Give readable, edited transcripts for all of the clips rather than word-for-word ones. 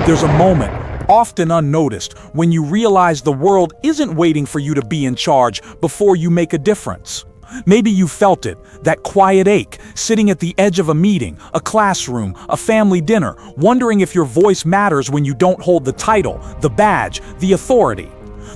There's a moment, often unnoticed, when you realize the world isn't waiting for you to be in charge before you make a difference. Maybe you felt it, that quiet ache, sitting at the edge of a meeting, a classroom, a family dinner, wondering if your voice matters when you don't hold the title, the badge, the authority.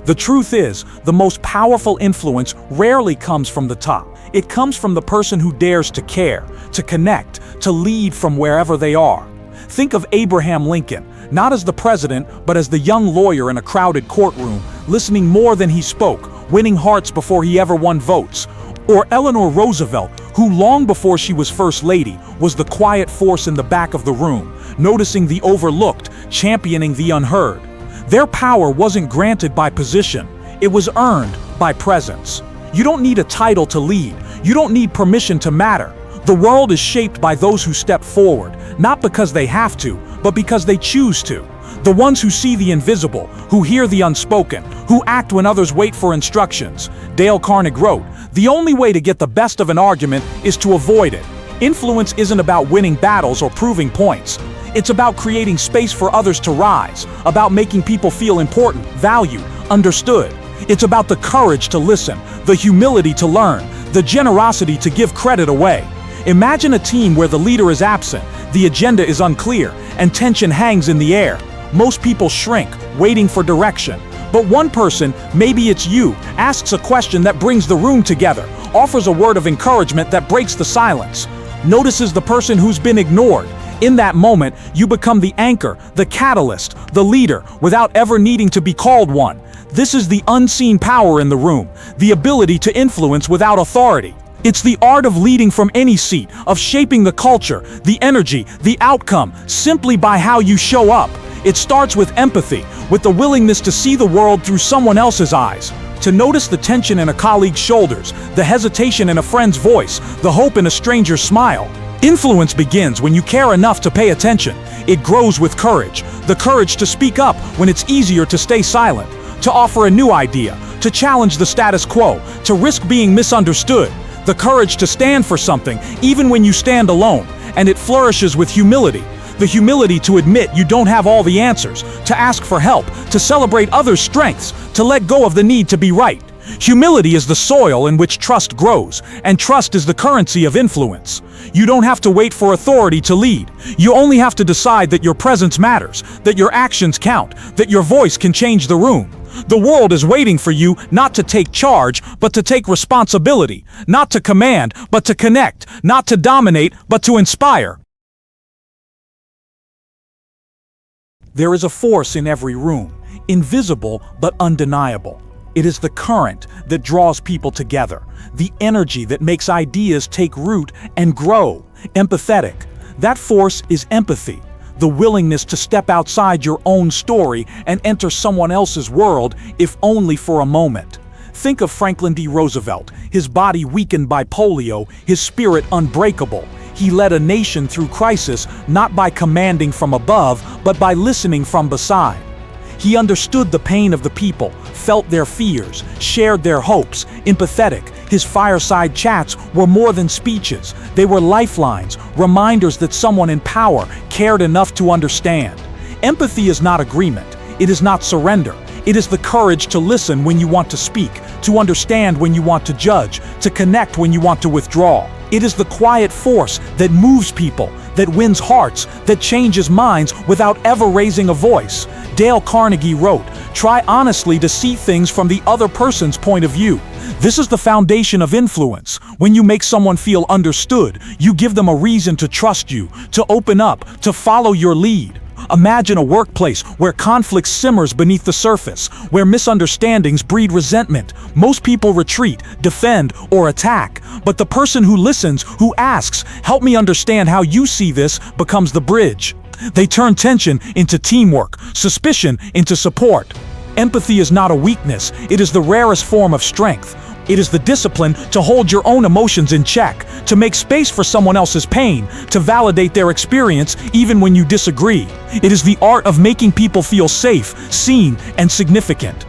The truth is, the most powerful influence rarely comes from the top. It comes from the person who dares to care, to connect, to lead from wherever they are. Think of Abraham Lincoln, not as the president, but as the young lawyer in a crowded courtroom, listening more than he spoke, winning hearts before he ever won votes. Or Eleanor Roosevelt, who long before she was First Lady, was the quiet force in the back of the room, noticing the overlooked, championing the unheard. Their power wasn't granted by position, it was earned by presence. You don't need a title to lead, you don't need permission to matter. The world is shaped by those who step forward, not because they have to, but because they choose to. The ones who see the invisible, who hear the unspoken, who act when others wait for instructions. Dale Carnegie wrote, "The only way to get the best of an argument is to avoid it." Influence isn't about winning battles or proving points. It's about creating space for others to rise, about making people feel important, valued, understood. It's about the courage to listen, the humility to learn, the generosity to give credit away. Imagine a team where the leader is absent, the agenda is unclear, and tension hangs in the air. Most people shrink, waiting for direction. But one person, maybe it's you, asks a question that brings the room together, offers a word of encouragement that breaks the silence, notices the person who's been ignored. In that moment, you become the anchor, the catalyst, the leader, without ever needing to be called one. This is the unseen power in the room, the ability to influence without authority. It's the art of leading from any seat, of shaping the culture, the energy, the outcome, simply by how you show up. It starts with empathy, with the willingness to see the world through someone else's eyes, to notice the tension in a colleague's shoulders, the hesitation in a friend's voice, the hope in a stranger's smile. Influence begins when you care enough to pay attention. It grows with courage, the courage to speak up when it's easier to stay silent, to offer a new idea, to challenge the status quo, to risk being misunderstood. The courage to stand for something, even when you stand alone, and it flourishes with humility. The humility to admit you don't have all the answers, to ask for help, to celebrate others' strengths, to let go of the need to be right. Humility is the soil in which trust grows, and trust is the currency of influence. You don't have to wait for authority to lead. You only have to decide that your presence matters, that your actions count, that your voice can change the room. The world is waiting for you not to take charge, but to take responsibility, not to command, but to connect, not to dominate, but to inspire. There is a force in every room, invisible but undeniable. It is the current that draws people together, the energy that makes ideas take root and grow, empathetic. That force is empathy, the willingness to step outside your own story and enter someone else's world, if only for a moment. Think of Franklin D. Roosevelt, his body weakened by polio, his spirit unbreakable. He led a nation through crisis not by commanding from above, but by listening from beside. He understood the pain of the people, felt their fears, shared their hopes, empathetic. His fireside chats were more than speeches. They were lifelines, reminders that someone in power cared enough to understand. Empathy is not agreement. It is not surrender. It is the courage to listen when you want to speak, to understand when you want to judge, to connect when you want to withdraw. It is the quiet force that moves people, that wins hearts, that changes minds without ever raising a voice. Dale Carnegie wrote, "Try honestly to see things from the other person's point of view." This is the foundation of influence. When you make someone feel understood, you give them a reason to trust you, to open up, to follow your lead. Imagine a workplace where conflict simmers beneath the surface, where misunderstandings breed resentment. Most people retreat, defend, or attack. But the person who listens, who asks, "Help me understand how you see this," becomes the bridge. They turn tension into teamwork, suspicion into support. Empathy is not a weakness, it is the rarest form of strength. It is the discipline to hold your own emotions in check, to make space for someone else's pain, to validate their experience even when you disagree. It is the art of making people feel safe, seen, and significant.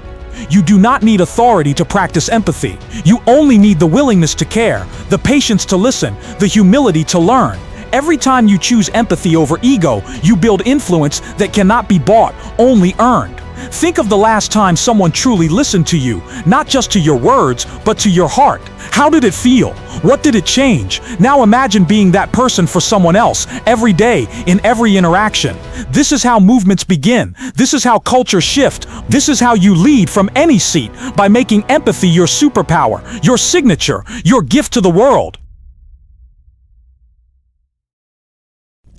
You do not need authority to practice empathy. You only need the willingness to care, the patience to listen, the humility to learn. Every time you choose empathy over ego, you build influence that cannot be bought, only earned. Think of the last time someone truly listened to you, not just to your words, but to your heart. How did it feel? What did it change? Now imagine being that person for someone else, every day, in every interaction. This is how movements begin. This is how cultures shift. This is how you lead from any seat, by making empathy your superpower, your signature, your gift to the world.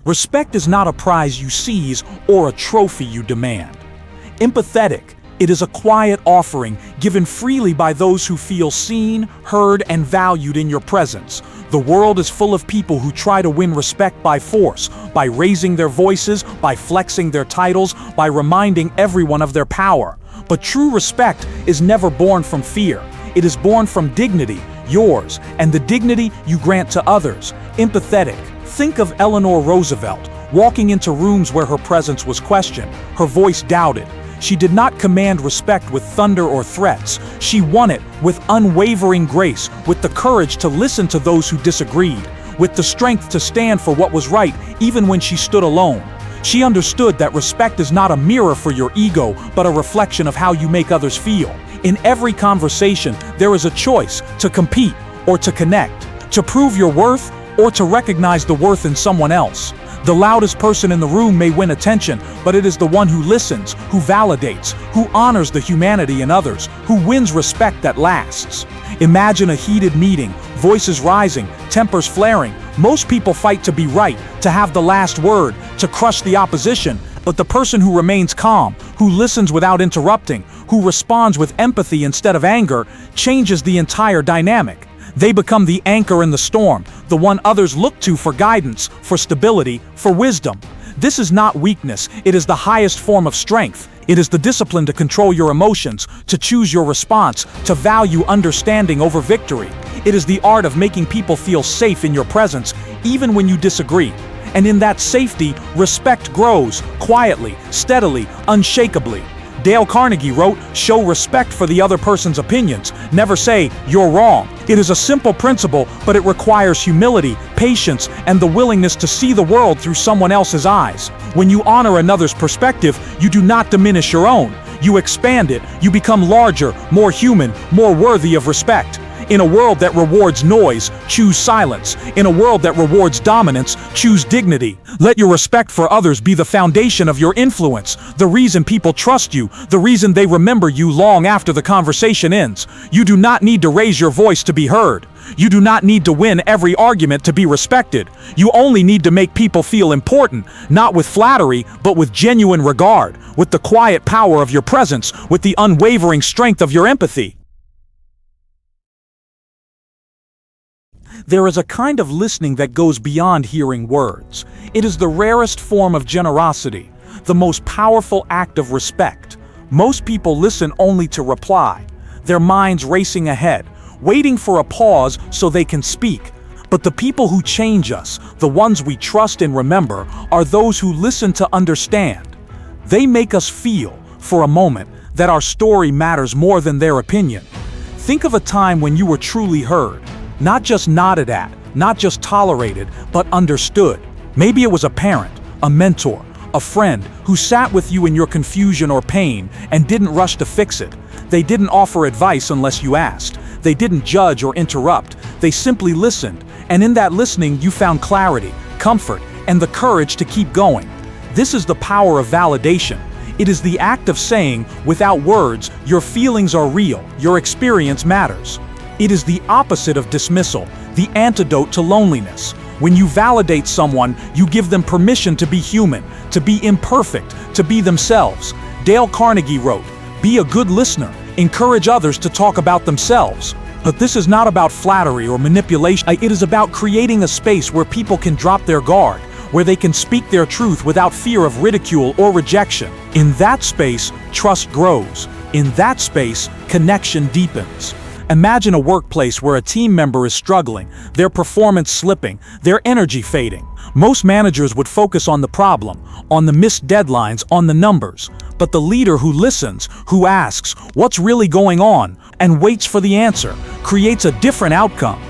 Respect is not a prize you seize or a trophy you demand. Empathetic, it is a quiet offering given freely by those who feel seen, heard, and valued in your presence. The world is full of people who try to win respect by force, by raising their voices, by flexing their titles, by reminding everyone of their power. But true respect is never born from fear. It is born from dignity, yours, and the dignity you grant to others. Empathetic. Think of Eleanor Roosevelt, walking into rooms where her presence was questioned, her voice doubted. She did not command respect with thunder or threats. She won it with unwavering grace, with the courage to listen to those who disagreed, with the strength to stand for what was right even when she stood alone. She understood that respect is not a mirror for your ego, but a reflection of how you make others feel. In every conversation, there is a choice to compete or to connect, to prove your worth or to recognize the worth in someone else. The loudest person in the room may win attention, but it is the one who listens, who validates, who honors the humanity in others, who wins respect that lasts. Imagine a heated meeting, voices rising, tempers flaring. Most people fight to be right, to have the last word, to crush the opposition. But the person who remains calm, who listens without interrupting, who responds with empathy instead of anger, changes the entire dynamic. They become the anchor in the storm, the one others look to for guidance, for stability, for wisdom. This is not weakness, it is the highest form of strength. It is the discipline to control your emotions, to choose your response, to value understanding over victory. It is the art of making people feel safe in your presence, even when you disagree. And in that safety, respect grows, quietly, steadily, unshakably. Dale Carnegie wrote, "Show respect for the other person's opinions. Never say, 'You're wrong.'" It is a simple principle, but it requires humility, patience, and the willingness to see the world through someone else's eyes. When you honor another's perspective, you do not diminish your own. You expand it. You become larger, more human, more worthy of respect. In a world that rewards noise, choose silence. In a world that rewards dominance, choose dignity. Let your respect for others be the foundation of your influence, the reason people trust you, the reason they remember you long after the conversation ends. You do not need to raise your voice to be heard. You do not need to win every argument to be respected. You only need to make people feel important, not with flattery, but with genuine regard, with the quiet power of your presence, with the unwavering strength of your empathy. There is a kind of listening that goes beyond hearing words. It is the rarest form of generosity, the most powerful act of respect. Most people listen only to reply, their minds racing ahead, waiting for a pause so they can speak. But the people who change us, the ones we trust and remember, are those who listen to understand. They make us feel, for a moment, that our story matters more than their opinion. Think of a time when you were truly heard. Not just nodded at, not just tolerated, but understood. Maybe it was a parent, a mentor, a friend who sat with you in your confusion or pain and didn't rush to fix it. They didn't offer advice unless you asked. They didn't judge or interrupt. They simply listened. And in that listening, you found clarity, comfort, and the courage to keep going. This is the power of validation. It is the act of saying, without words, your feelings are real, your experience matters. It is the opposite of dismissal, the antidote to loneliness. When you validate someone, you give them permission to be human, to be imperfect, to be themselves. Dale Carnegie wrote, "Be a good listener, encourage others to talk about themselves." But this is not about flattery or manipulation. It is about creating a space where people can drop their guard, where they can speak their truth without fear of ridicule or rejection. In that space, trust grows. In that space, connection deepens. Imagine a workplace where a team member is struggling, their performance slipping, their energy fading. Most managers would focus on the problem, on the missed deadlines, on the numbers. But the leader who listens, who asks, "What's really going on?" and waits for the answer, creates a different outcome.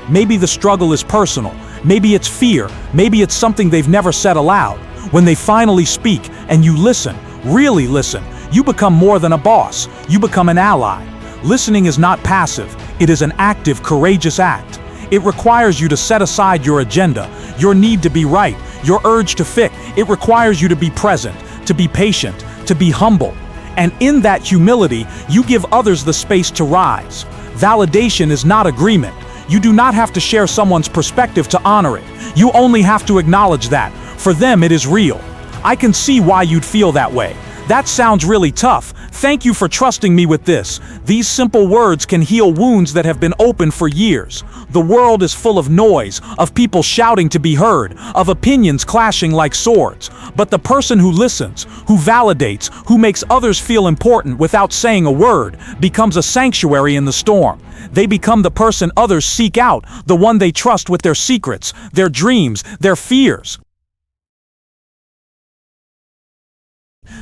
Maybe the struggle is personal, maybe it's fear, maybe it's something they've never said aloud. When they finally speak and you listen, really listen, you become more than a boss, you become an ally. Listening is not passive, it is an active, courageous act. It requires you to set aside your agenda, your need to be right, your urge to fix. It requires you to be present, to be patient, to be humble. And in that humility, you give others the space to rise. Validation is not agreement. You do not have to share someone's perspective to honor it. You only have to acknowledge that. For them, it is real. I can see why you'd feel that way. That sounds really tough. Thank you for trusting me with this. These simple words can heal wounds that have been open for years. The world is full of noise, of people shouting to be heard, of opinions clashing like swords. But the person who listens, who validates, who makes others feel important without saying a word, becomes a sanctuary in the storm. They become the person others seek out, the one they trust with their secrets, their dreams, their fears.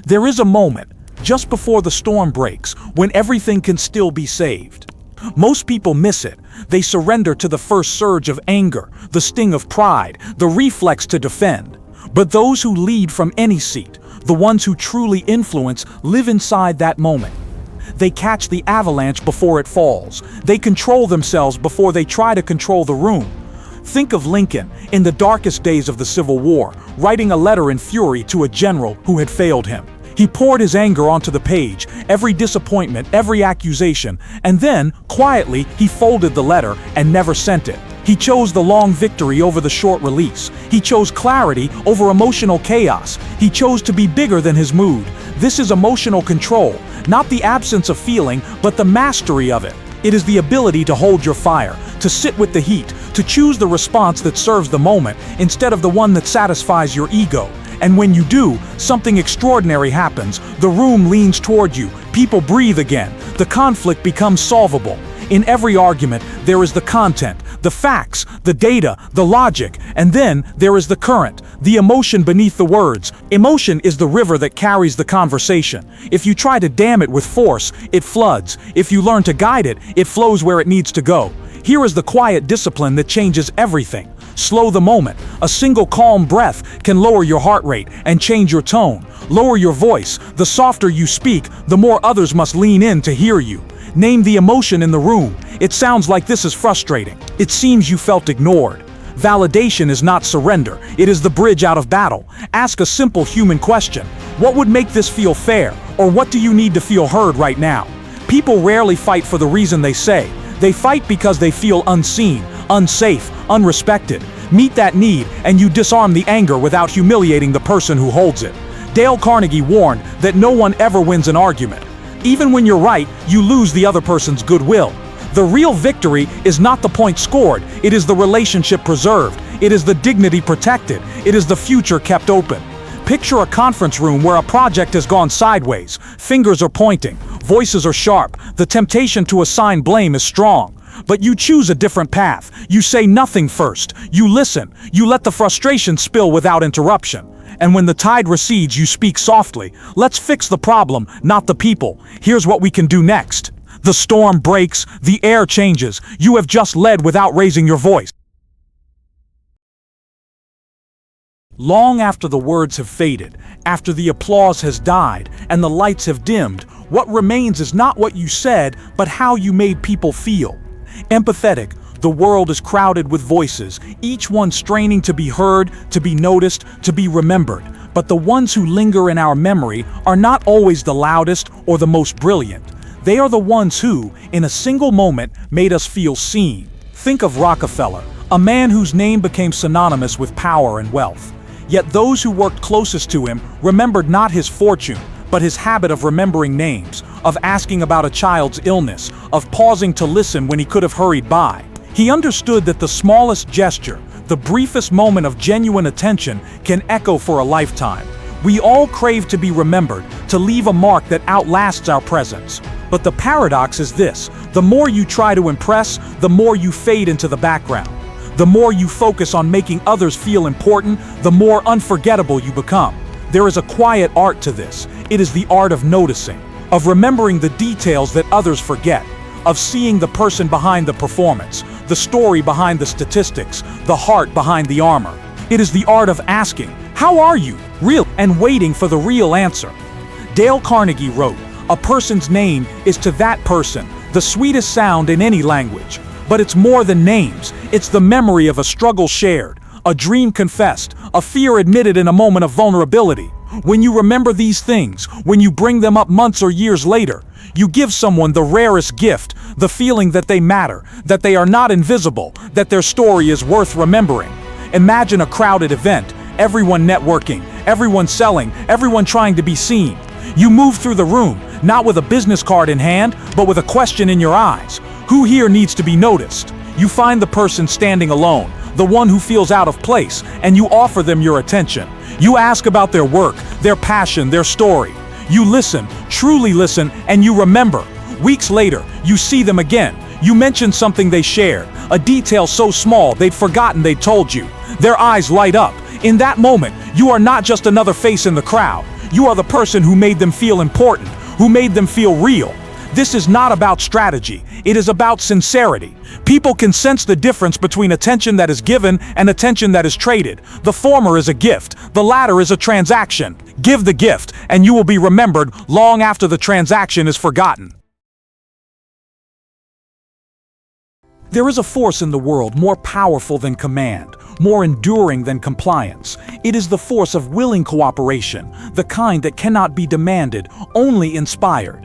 There is a moment, just before the storm breaks, when everything can still be saved. Most people miss it. They surrender to the first surge of anger, the sting of pride, the reflex to defend. But those who lead from any seat, the ones who truly influence, live inside that moment. They catch the avalanche before it falls. They control themselves before they try to control the room. Think of Lincoln, in the darkest days of the Civil War, writing a letter in fury to a general who had failed him. He poured his anger onto the page, every disappointment, every accusation, and then, quietly, he folded the letter and never sent it. He chose the long victory over the short release. He chose clarity over emotional chaos. He chose to be bigger than his mood. This is emotional control, not the absence of feeling, but the mastery of it. It is the ability to hold your fire, to sit with the heat, to choose the response that serves the moment instead of the one that satisfies your ego. And when you do, something extraordinary happens. The room leans toward you, people breathe again, the conflict becomes solvable. In every argument, there is the content, the facts, the data, the logic, and then there is the current, the emotion beneath the words. Emotion is the river that carries the conversation. If you try to dam it with force, it floods. If you learn to guide it, it flows where it needs to go. Here is the quiet discipline that changes everything. Slow the moment. A single calm breath can lower your heart rate and change your tone. Lower your voice. The softer you speak, the more others must lean in to hear you. Name the emotion in the room. It sounds like this is frustrating. It seems you felt ignored. Validation is not surrender. It is the bridge out of battle. Ask a simple human question. What would make this feel fair? Or what do you need to feel heard right now? People rarely fight for the reason they say. They fight because they feel unseen, unsafe, unrespected. Meet that need, and you disarm the anger without humiliating the person who holds it. Dale Carnegie warned that no one ever wins an argument. Even when you're right, you lose the other person's goodwill. The real victory is not the point scored, it is the relationship preserved, it is the dignity protected, it is the future kept open. Picture a conference room where a project has gone sideways. Fingers are pointing, voices are sharp, the temptation to assign blame is strong. But you choose a different path. You say nothing first. You listen. You let the frustration spill without interruption. And when the tide recedes, you speak softly. Let's fix the problem, not the people. Here's what we can do next. The storm breaks, the air changes. You have just led without raising your voice. Long after the words have faded, after the applause has died, and the lights have dimmed, what remains is not what you said, but how you made people feel. Empathetic, the world is crowded with voices, each one straining to be heard, to be noticed, to be remembered. But the ones who linger in our memory are not always the loudest or the most brilliant. They are the ones who, in a single moment, made us feel seen. Think of Rockefeller, a man whose name became synonymous with power and wealth. Yet those who worked closest to him remembered not his fortune, but his habit of remembering names, of asking about a child's illness, of pausing to listen when he could have hurried by. He understood that the smallest gesture, the briefest moment of genuine attention, can echo for a lifetime. We all crave to be remembered, to leave a mark that outlasts our presence. But the paradox is this: the more you try to impress, the more you fade into the background. The more you focus on making others feel important, the more unforgettable you become. There is a quiet art to this. It is the art of noticing, of remembering the details that others forget, of seeing the person behind the performance, the story behind the statistics, the heart behind the armor. It is the art of asking, "How are you?" Real, and waiting for the real answer. Dale Carnegie wrote, "A person's name is to that person the sweetest sound in any language. But it's more than names. It's the memory of a struggle shared, a dream confessed, a fear admitted in a moment of vulnerability. When you remember these things, when you bring them up months or years later, you give someone the rarest gift, the feeling that they matter, that they are not invisible, that their story is worth remembering." Imagine a crowded event, everyone networking, everyone selling, everyone trying to be seen. You move through the room, not with a business card in hand, but with a question in your eyes. Who here needs to be noticed? You find the person standing alone, the one who feels out of place, and you offer them your attention. You ask about their work, their passion, their story. You listen, truly listen, and you remember. Weeks later, you see them again. You mention something they shared, a detail so small they'd forgotten they told you. Their eyes light up. In that moment, you are not just another face in the crowd. You are the person who made them feel important, who made them feel real. This is not about strategy. It is about sincerity. People can sense the difference between attention that is given and attention that is traded. The former is a gift. The latter is a transaction. Give the gift, and you will be remembered long after the transaction is forgotten. There is a force in the world more powerful than command, more enduring than compliance. It is the force of willing cooperation, the kind that cannot be demanded, only inspired.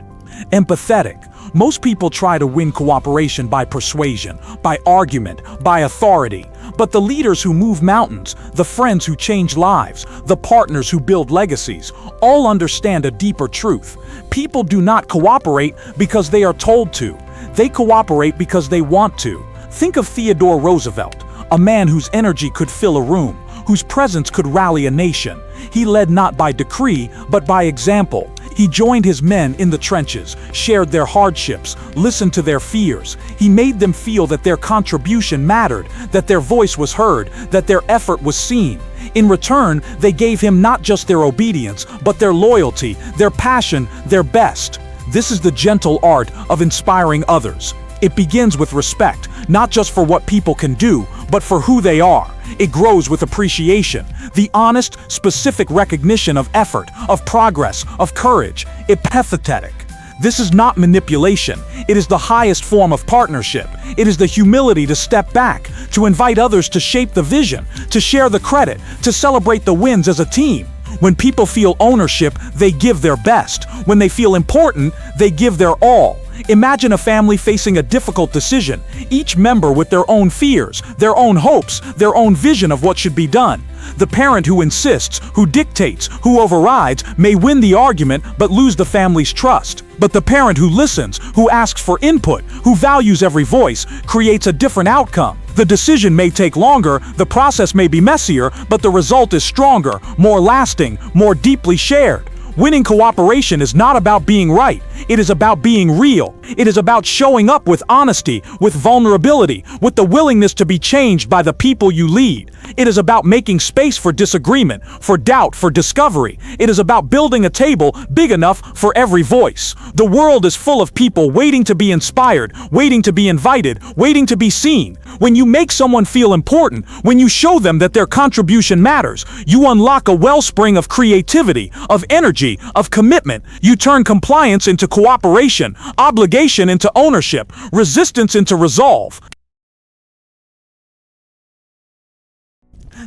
Empathetic. Most people try to win cooperation by persuasion, by argument, by authority. But the leaders who move mountains, the friends who change lives, the partners who build legacies, all understand a deeper truth. People do not cooperate because they are told to. They cooperate because they want to. Think of Theodore Roosevelt, a man whose energy could fill a room, whose presence could rally a nation. He led not by decree, but by example. He joined his men in the trenches, shared their hardships, listened to their fears. He made them feel that their contribution mattered, that their voice was heard, that their effort was seen. In return, they gave him not just their obedience, but their loyalty, their passion, their best. This is the gentle art of inspiring others. It begins with respect, not just for what people can do, but for who they are. It grows with appreciation, the honest, specific recognition of effort, of progress, of courage. Empathetic. This is not manipulation. It is the highest form of partnership. It is the humility to step back, to invite others to shape the vision, to share the credit, to celebrate the wins as a team. When people feel ownership, they give their best. When they feel important, they give their all. Imagine a family facing a difficult decision, each member with their own fears, their own hopes, their own vision of what should be done. The parent who insists, who dictates, who overrides, may win the argument but lose the family's trust. But the parent who listens, who asks for input, who values every voice, creates a different outcome. The decision may take longer, the process may be messier, but the result is stronger, more lasting, more deeply shared. Winning cooperation is not about being right. It is about being real. It is about showing up with honesty, with vulnerability, with the willingness to be changed by the people you lead. It is about making space for disagreement, for doubt, for discovery. It is about building a table big enough for every voice. The world is full of people waiting to be inspired, waiting to be invited, waiting to be seen. When you make someone feel important, when you show them that their contribution matters, you unlock a wellspring of creativity, of energy, of commitment. You turn compliance into cooperation, obligation into ownership, resistance into resolve.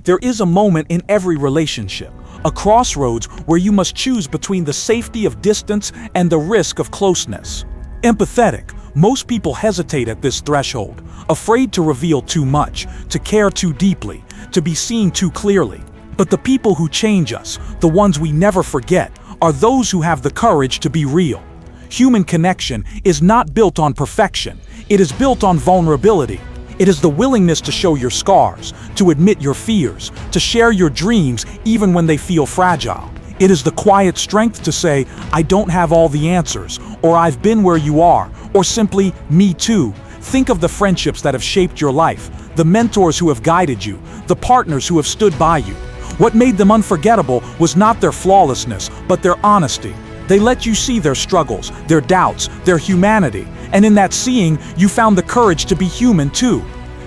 There is a moment in every relationship, a crossroads where you must choose between the safety of distance and the risk of closeness. Empathetic. Most people hesitate at this threshold, afraid to reveal too much, to care too deeply, to be seen too clearly. But the people who change us, the ones we never forget, are those who have the courage to be real. Human connection is not built on perfection. It is built on vulnerability. It is the willingness to show your scars, to admit your fears, to share your dreams even when they feel fragile. It is the quiet strength to say, I don't have all the answers, or I've been where you are, or simply, me too. Think of the friendships that have shaped your life, the mentors who have guided you, the partners who have stood by you. What made them unforgettable was not their flawlessness, but their honesty. They let you see their struggles, their doubts, their humanity, and in that seeing, you found the courage to be human too.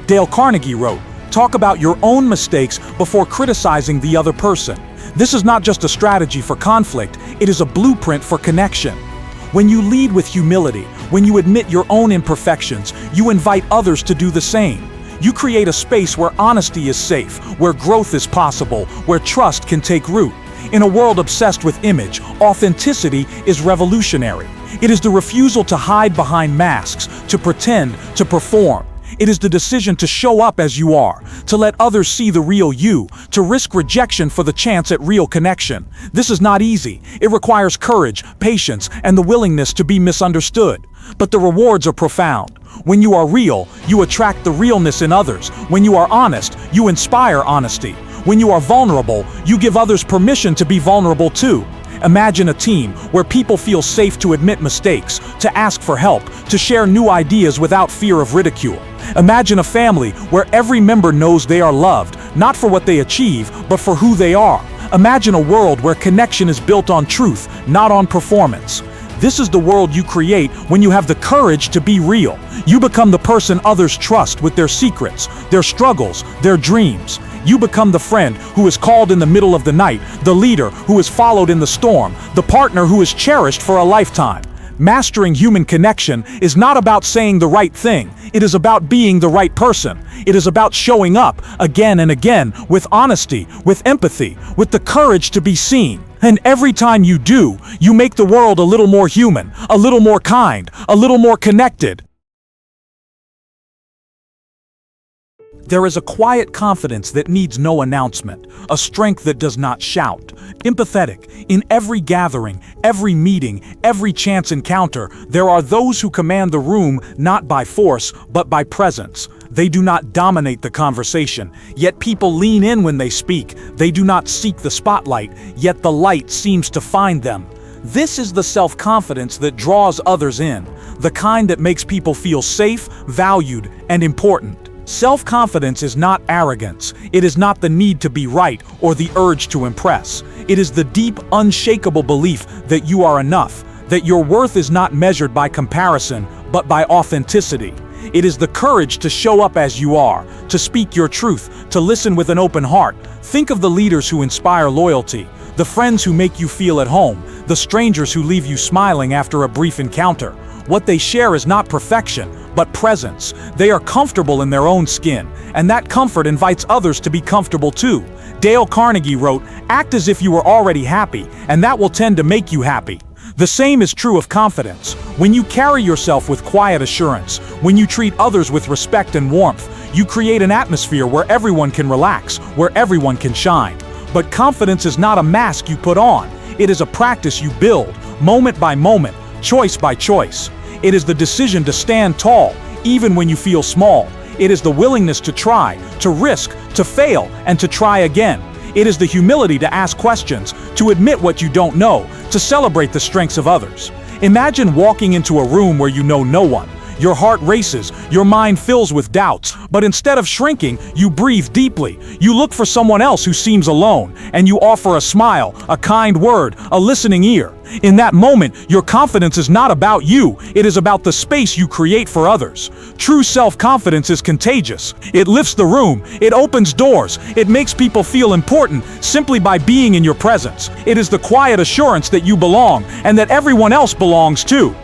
Dale Carnegie wrote, "Talk about your own mistakes before criticizing the other person." This is not just a strategy for conflict, it is a blueprint for connection. When you lead with humility, when you admit your own imperfections, you invite others to do the same. You create a space where honesty is safe, where growth is possible, where trust can take root. In a world obsessed with image, authenticity is revolutionary. It is the refusal to hide behind masks, to pretend, to perform. It is the decision to show up as you are, to let others see the real you, to risk rejection for the chance at real connection. This is not easy. It requires courage, patience, and the willingness to be misunderstood. But the rewards are profound. When you are real, you attract the realness in others. When you are honest, you inspire honesty. When you are vulnerable, you give others permission to be vulnerable too. Imagine a team where people feel safe to admit mistakes, to ask for help, to share new ideas without fear of ridicule. Imagine a family where every member knows they are loved, not for what they achieve, but for who they are. Imagine a world where connection is built on truth, not on performance. This is the world you create when you have the courage to be real. You become the person others trust with their secrets, their struggles, their dreams. You become the friend who is called in the middle of the night, the leader who is followed in the storm, the partner who is cherished for a lifetime. Mastering human connection is not about saying the right thing. It is about being the right person. It is about showing up again and again with honesty, with empathy, with the courage to be seen. And every time you do, you make the world a little more human, a little more kind, a little more connected. There is a quiet confidence that needs no announcement, a strength that does not shout. Empathetic. In every gathering, every meeting, every chance encounter, there are those who command the room not by force, but by presence. They do not dominate the conversation, yet people lean in when they speak. They do not seek the spotlight, yet the light seems to find them. This is the self-confidence that draws others in, the kind that makes people feel safe, valued, and important. Self-confidence is not arrogance. It is not the need to be right or the urge to impress. It is the deep, unshakable belief that you are enough, that your worth is not measured by comparison, but by authenticity. It is the courage to show up as you are, to speak your truth, to listen with an open heart. Think of the leaders who inspire loyalty, the friends who make you feel at home, the strangers who leave you smiling after a brief encounter. What they share is not perfection, but presence. They are comfortable in their own skin, and that comfort invites others to be comfortable too. Dale Carnegie wrote, "Act as if you were already happy, and that will tend to make you happy." The same is true of confidence. When you carry yourself with quiet assurance, when you treat others with respect and warmth, you create an atmosphere where everyone can relax, where everyone can shine. But confidence is not a mask you put on. It is a practice you build, moment by moment, choice by choice. It is the decision to stand tall, even when you feel small. It is the willingness to try, to risk, to fail, and to try again. It is the humility to ask questions, to admit what you don't know, to celebrate the strengths of others. Imagine walking into a room where you know no one. Your heart races, your mind fills with doubts, but instead of shrinking, you breathe deeply. You look for someone else who seems alone, and you offer a smile, a kind word, a listening ear. In that moment, your confidence is not about you, it is about the space you create for others. True self-confidence is contagious. It lifts the room, it opens doors, it makes people feel important simply by being in your presence. It is the quiet assurance that you belong, and that everyone else belongs too.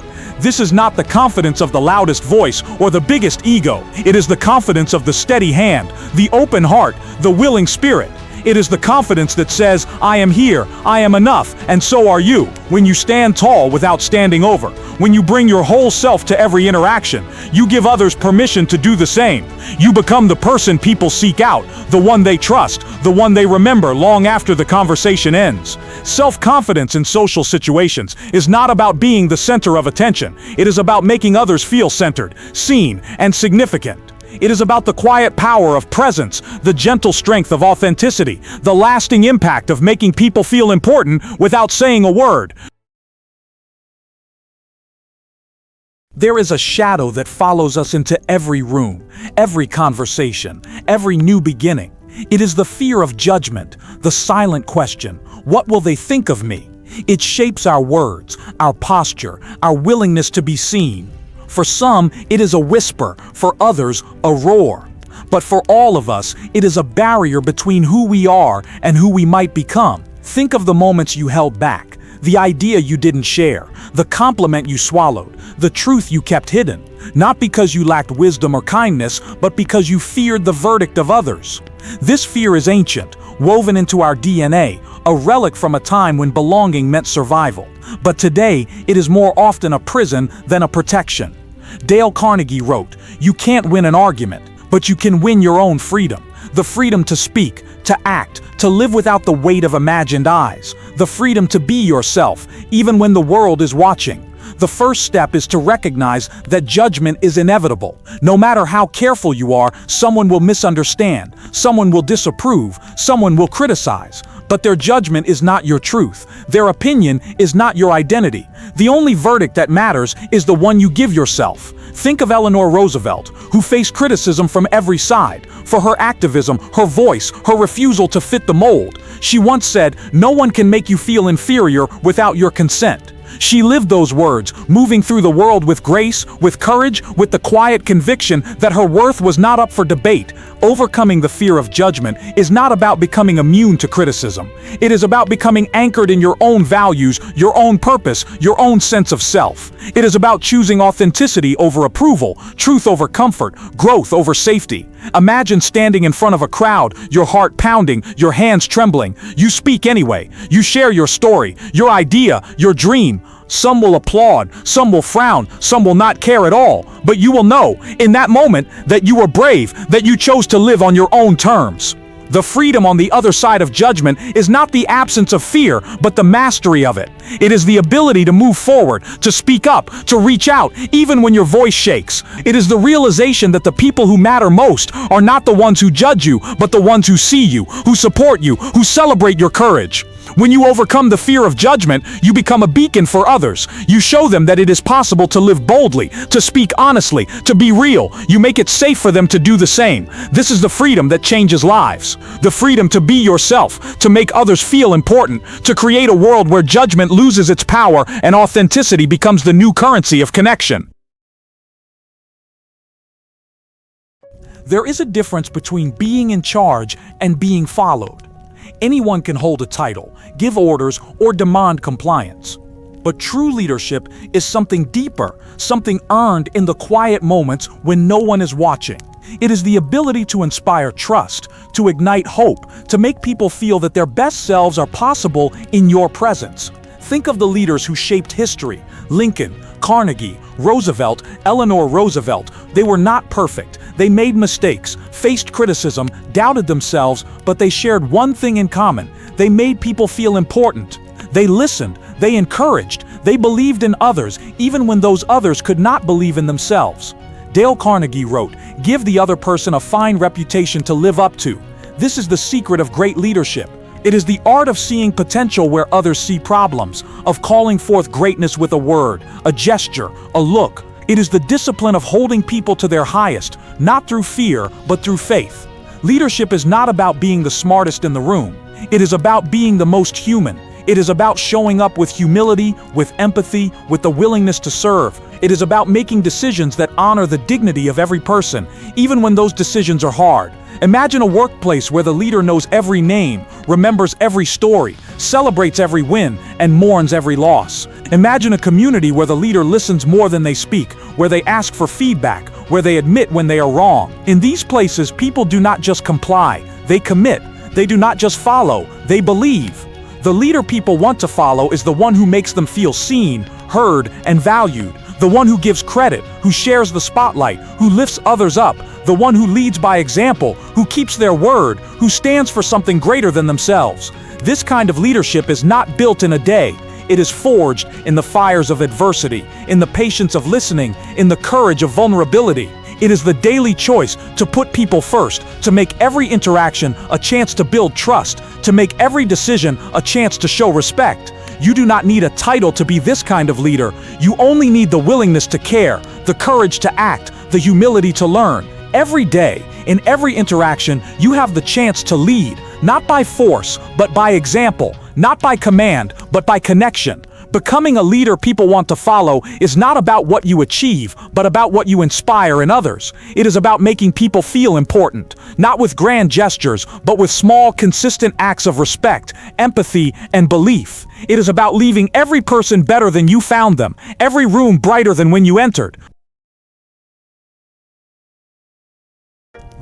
This is not the confidence of the loudest voice or the biggest ego. It is the confidence of the steady hand, the open heart, the willing spirit. It is the confidence that says, I am here, I am enough, and so are you. When you stand tall without standing over, when you bring your whole self to every interaction, you give others permission to do the same. You become the person people seek out, the one they trust, the one they remember long after the conversation ends. Self-confidence in social situations is not about being the center of attention. It is about making others feel centered, seen, and significant. It is about the quiet power of presence, the gentle strength of authenticity, the lasting impact of making people feel important without saying a word. There is a shadow that follows us into every room, every conversation, every new beginning. It is the fear of judgment, the silent question, what will they think of me? It shapes our words, our posture, our willingness to be seen. For some, it is a whisper, for others, a roar. But for all of us, it is a barrier between who we are and who we might become. Think of the moments you held back, the idea you didn't share, the compliment you swallowed, the truth you kept hidden, not because you lacked wisdom or kindness, but because you feared the verdict of others. This fear is ancient, woven into our DNA, a relic from a time when belonging meant survival. But today, it is more often a prison than a protection. Dale Carnegie wrote, "You can't win an argument, but you can win your own freedom. The freedom to speak, to act, to live without the weight of imagined eyes. The freedom to be yourself, even when the world is watching." The first step is to recognize that judgment is inevitable. No matter how careful you are, someone will misunderstand, someone will disapprove, someone will criticize. But their judgment is not your truth. Their opinion is not your identity. The only verdict that matters is the one you give yourself. Think of Eleanor Roosevelt, who faced criticism from every side for her activism, her voice, her refusal to fit the mold. She once said, "No one can make you feel inferior without your consent." She lived those words, moving through the world with grace, with courage, with the quiet conviction that her worth was not up for debate. Overcoming the fear of judgment is not about becoming immune to criticism. It is about becoming anchored in your own values, your own purpose, your own sense of self. It is about choosing authenticity over approval, truth over comfort, growth over safety. Imagine standing in front of a crowd, your heart pounding, your hands trembling. You speak anyway. You share your story, your idea, your dream. Some will applaud, some will frown, some will not care at all. But you will know, in that moment, that you were brave, that you chose to live on your own terms. The freedom on the other side of judgment is not the absence of fear, but the mastery of it. It is the ability to move forward, to speak up, to reach out, even when your voice shakes. It is the realization that the people who matter most are not the ones who judge you, but the ones who see you, who support you, who celebrate your courage. When you overcome the fear of judgment, you become a beacon for others. You show them that it is possible to live boldly, to speak honestly, to be real. You make it safe for them to do the same. This is the freedom that changes lives. The freedom to be yourself, to make others feel important, to create a world where judgment loses its power and authenticity becomes the new currency of connection. There is a difference between being in charge and being followed. Anyone can hold a title, give orders, or demand compliance. But true leadership is something deeper, something earned in the quiet moments when no one is watching. It is the ability to inspire trust, to ignite hope, to make people feel that their best selves are possible in your presence. Think of the leaders who shaped history: Lincoln, Carnegie, Roosevelt, Eleanor Roosevelt. They were not perfect. They made mistakes, faced criticism, doubted themselves, but they shared one thing in common. They made people feel important. They listened, they encouraged, they believed in others, even when those others could not believe in themselves. Dale Carnegie wrote, "Give the other person a fine reputation to live up to." This is the secret of great leadership. It is the art of seeing potential where others see problems, of calling forth greatness with a word, a gesture, a look. It is the discipline of holding people to their highest, not through fear, but through faith. Leadership is not about being the smartest in the room. It is about being the most human. It is about showing up with humility, with empathy, with the willingness to serve. It is about making decisions that honor the dignity of every person, even when those decisions are hard. Imagine a workplace where the leader knows every name, remembers every story, celebrates every win, and mourns every loss. Imagine a community where the leader listens more than they speak, where they ask for feedback, where they admit when they are wrong. In these places, people do not just comply, they commit. They do not just follow, they believe. The leader people want to follow is the one who makes them feel seen, heard, and valued. The one who gives credit, who shares the spotlight, who lifts others up. The one who leads by example, who keeps their word, who stands for something greater than themselves. This kind of leadership is not built in a day. It is forged in the fires of adversity, in the patience of listening, in the courage of vulnerability. It is the daily choice to put people first, to make every interaction a chance to build trust, to make every decision a chance to show respect. You do not need a title to be this kind of leader. You only need the willingness to care, the courage to act, the humility to learn. Every day, in every interaction, you have the chance to lead, not by force, but by example, not by command, but by connection. Becoming a leader people want to follow is not about what you achieve, but about what you inspire in others. It is about making people feel important, not with grand gestures, but with small, consistent acts of respect, empathy, and belief. It is about leaving every person better than you found them, every room brighter than when you entered.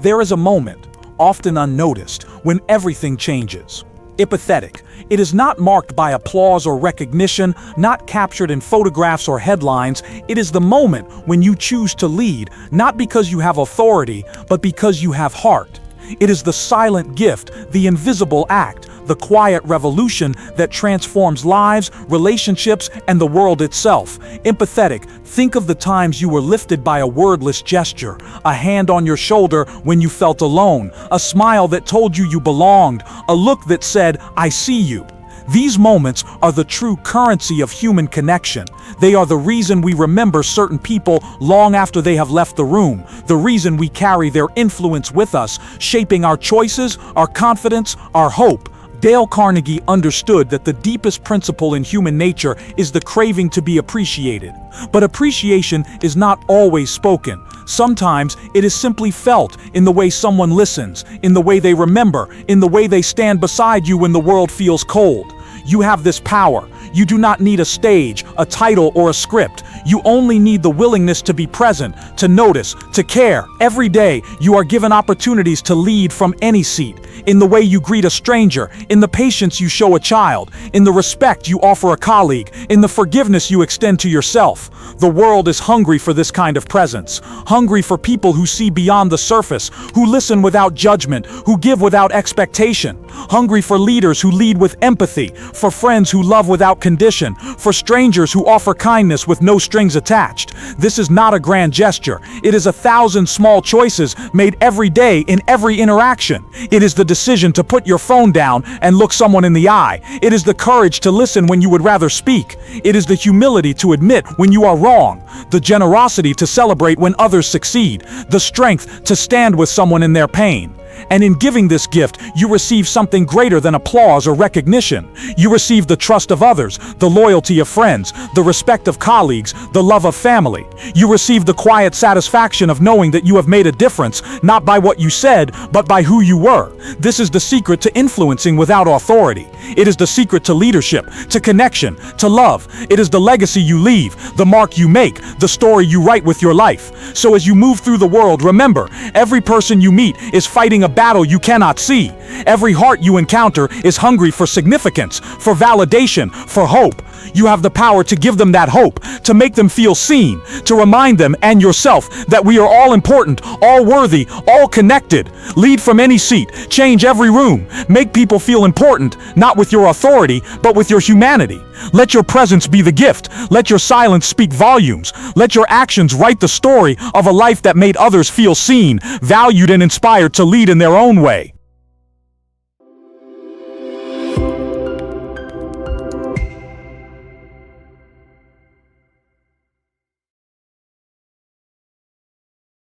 There is a moment, often unnoticed, when everything changes. Empathetic. It is not marked by applause or recognition, not captured in photographs or headlines. It is the moment when you choose to lead, not because you have authority, but because you have heart. It is the silent gift, the invisible act, the quiet revolution that transforms lives, relationships, and the world itself. Empathetic. Think of the times you were lifted by a wordless gesture, a hand on your shoulder when you felt alone, a smile that told you you belonged, a look that said, "I see you." These moments are the true currency of human connection. They are the reason we remember certain people long after they have left the room, the reason we carry their influence with us, shaping our choices, our confidence, our hope. Dale Carnegie understood that the deepest principle in human nature is the craving to be appreciated. But appreciation is not always spoken. Sometimes it is simply felt in the way someone listens, in the way they remember, in the way they stand beside you when the world feels cold. You have this power. You do not need a stage, a title, or a script. You only need the willingness to be present, to notice, to care. Every day, you are given opportunities to lead from any seat. In the way you greet a stranger, in the patience you show a child, in the respect you offer a colleague, in the forgiveness you extend to yourself. The world is hungry for this kind of presence, hungry for people who see beyond the surface, who listen without judgment, who give without expectation, hungry for leaders who lead with empathy, for friends who love without condition, for strangers who offer kindness with no strings attached. This is not a grand gesture. It is 1,000 small choices made every day in every interaction. It is the decision to put your phone down and look someone in the eye. It is the courage to listen when you would rather speak. It is the humility to admit when you are wrong, the generosity to celebrate when others succeed, the strength to stand with someone in their pain. And in giving this gift, you receive something greater than applause or recognition. You receive the trust of others, the loyalty of friends, the respect of colleagues, the love of family. You receive the quiet satisfaction of knowing that you have made a difference, not by what you said, but by who you were. This is the secret to influencing without authority. It is the secret to leadership, to connection, to love. It is the legacy you leave, the mark you make, the story you write with your life. So as you move through the world, remember, every person you meet is fighting a battle you cannot see. Every heart you encounter is hungry for significance, for validation, for hope. You have the power to give them that hope, to make them feel seen, to remind them and yourself that we are all important, all worthy, all connected. Lead from any seat, change every room, make people feel important, not with your authority, but with your humanity. Let your presence be the gift. Let your silence speak volumes. Let your actions write the story of a life that made others feel seen, valued, and inspired to lead in their own way.